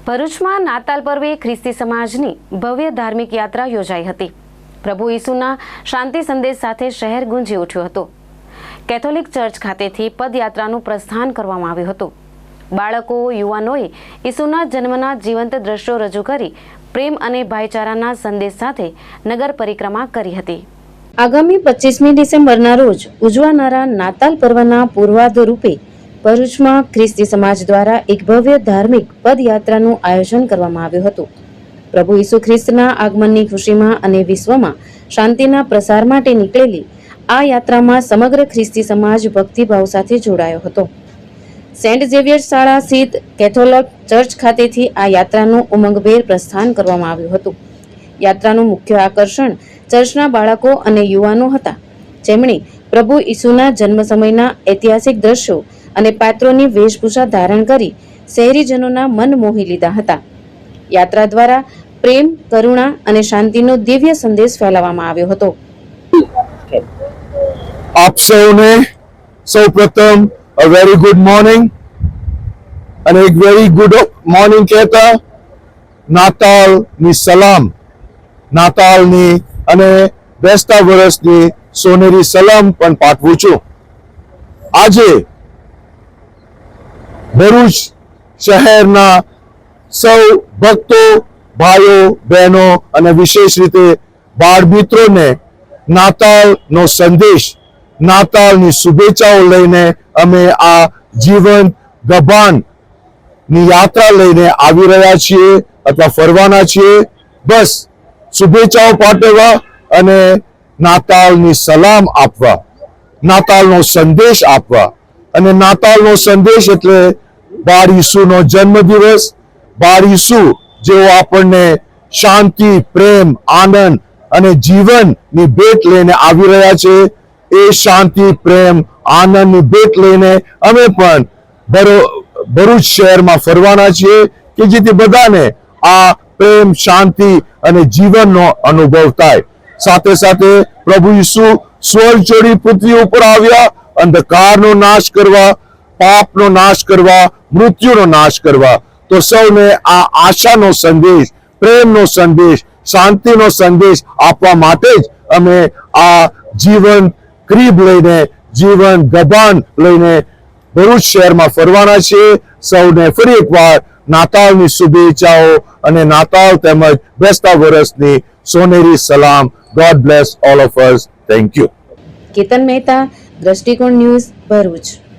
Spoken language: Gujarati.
ભરૂચમાં નાતાલ પર્વે ખ્રિસ્તી સમાજની ભવ્ય ધાર્મિક યાત્રા યોજાઈ હતી। પ્રભુ ઈસુના શાંતિ સંદેશ સાથે શહેર ગુંજી ઉઠ્યું હતું। કેથોલિક ચર્ચ ખાતેથી પદયાત્રાનું પ્રસ્થાન કરવામાં આવ્યું હતું। બાળકો યુવાનોએ ઈસુના જન્મના જીવંત દ્રશ્યો રજૂ કરી પ્રેમ અને ભાઈચારાના સંદેશ સાથે નગર પરિક્રમા કરી હતી। આગામી 25મી ડિસેમ્બરના રોજ ઉજવાનારા નાતાલ પર્વના પૂર્વાધ રૂપે ભરૂચમાં ખ્રિસ્તી સમાજ દ્વારા એક ભવ્ય ધાર્મિક પદયાત્રાનું આયોજન કરવામાં આવ્યું હતું। પ્રભુ ઈસુ ખ્રિસ્તના આગમનની ખુશીમાં અને વિશ્વમાં શાંતિના પ્રસાર માટે નીકળેલી આ યાત્રામાં સમગ્ર ખ્રિસ્તી સમાજ ભક્તિભાવ સાથે જોડાયો હતો। સેન્ટ ઝેવિયર્સ શાળા સ્થિત કેથોલિક ચર્ચ ખાતેથી આ યાત્રાનું ઉમંગભેર પ્રસ્થાન કરવામાં આવ્યું હતું। યાત્રાનું મુખ્ય આકર્ષણ ચર્ચના બાળકો અને યુવાનો હતા, જેમણે પ્રભુ ઈસુના જન્મ સમયના ઐતિહાસિક દ્રશ્યો અને પાત્રોની વેશભૂષા ધારણ કરી શહેરીજનોના મન મોહી લીધા હતા। યાત્રા દ્વારા પ્રેમ, કરુણા અને શાંતિનો દિવ્ય સંદેશ ફેલાવવામાં આવ્યો હતો। આપ સૌને સૌપ્રથમ a very good morning અને એક very good morning કહેતા નાતાલની સલામ, નાતાલની અને બેસતા વર્ષની સોનેરી સલામ પણ પાઠવું છું। આજે ભરૂચ શહેરના સૌ ભક્તો, ભાઈઓ, બહેનો અને વિશેષ રીતે બાળ મિત્રોને નાતાલનો સંદેશ, નાતાલની શુભેચ્છાઓ લઈને અમે આ જીવન ગબાનની યાત્રા લઈને આવી રહ્યા છીએ અથવા ફરવાના છીએ। બસ શુભેચ્છાઓ પાઠવવા અને નાતાલની સલામ આપવા, નાતાલનો સંદેશ આપવા। અને નાતાલનો સંદેશ એટલે બાળ ઈસુનો જન્મદિવસ, બાળ ઈસુ જેઓ આપણને શાંતિ, પ્રેમ, આનંદ અને જીવનની ભેટ લઈને આવી રહ્યા છે, એ શાંતિ, પ્રેમ, આનંદની ભેટ લઈને અમે પણ ભરૂચ શહેરમાં ફરવાના છીએ કે જેથી બધાને આ પ્રેમ, શાંતિ અને જીવનનો અનુભવ થાય। સાથે સાથે પ્રભુ ઈસુ સ્વર્ગ છોડી પૃથ્વી ઉપર આવ્યા અંધકારનો નાશ કરવા, પાપનો નાશ કરવા, મૃત્યુનો નાશ કરવા। તો સૌને આ આશાનો સંદેશ, પ્રેમનો સંદેશ, શાંતિનો સંદેશ આપવા માટે જ અમે આ જીવન ક્રીબ લઈને, જીવન ગબાન લઈને ભરૂચ શહેરમાં ફરવાના છીએ। સૌને ફરી એકવાર નાતાલની શુભેચ્છાઓ અને નાતાલ તેમજ બેસતા વર્ષની સોનેરી સલામ। God bless all of us. Thank you. Ketan Mehta, દ્રષ્ટિકોણ ન્યૂઝ, ભરૂચ।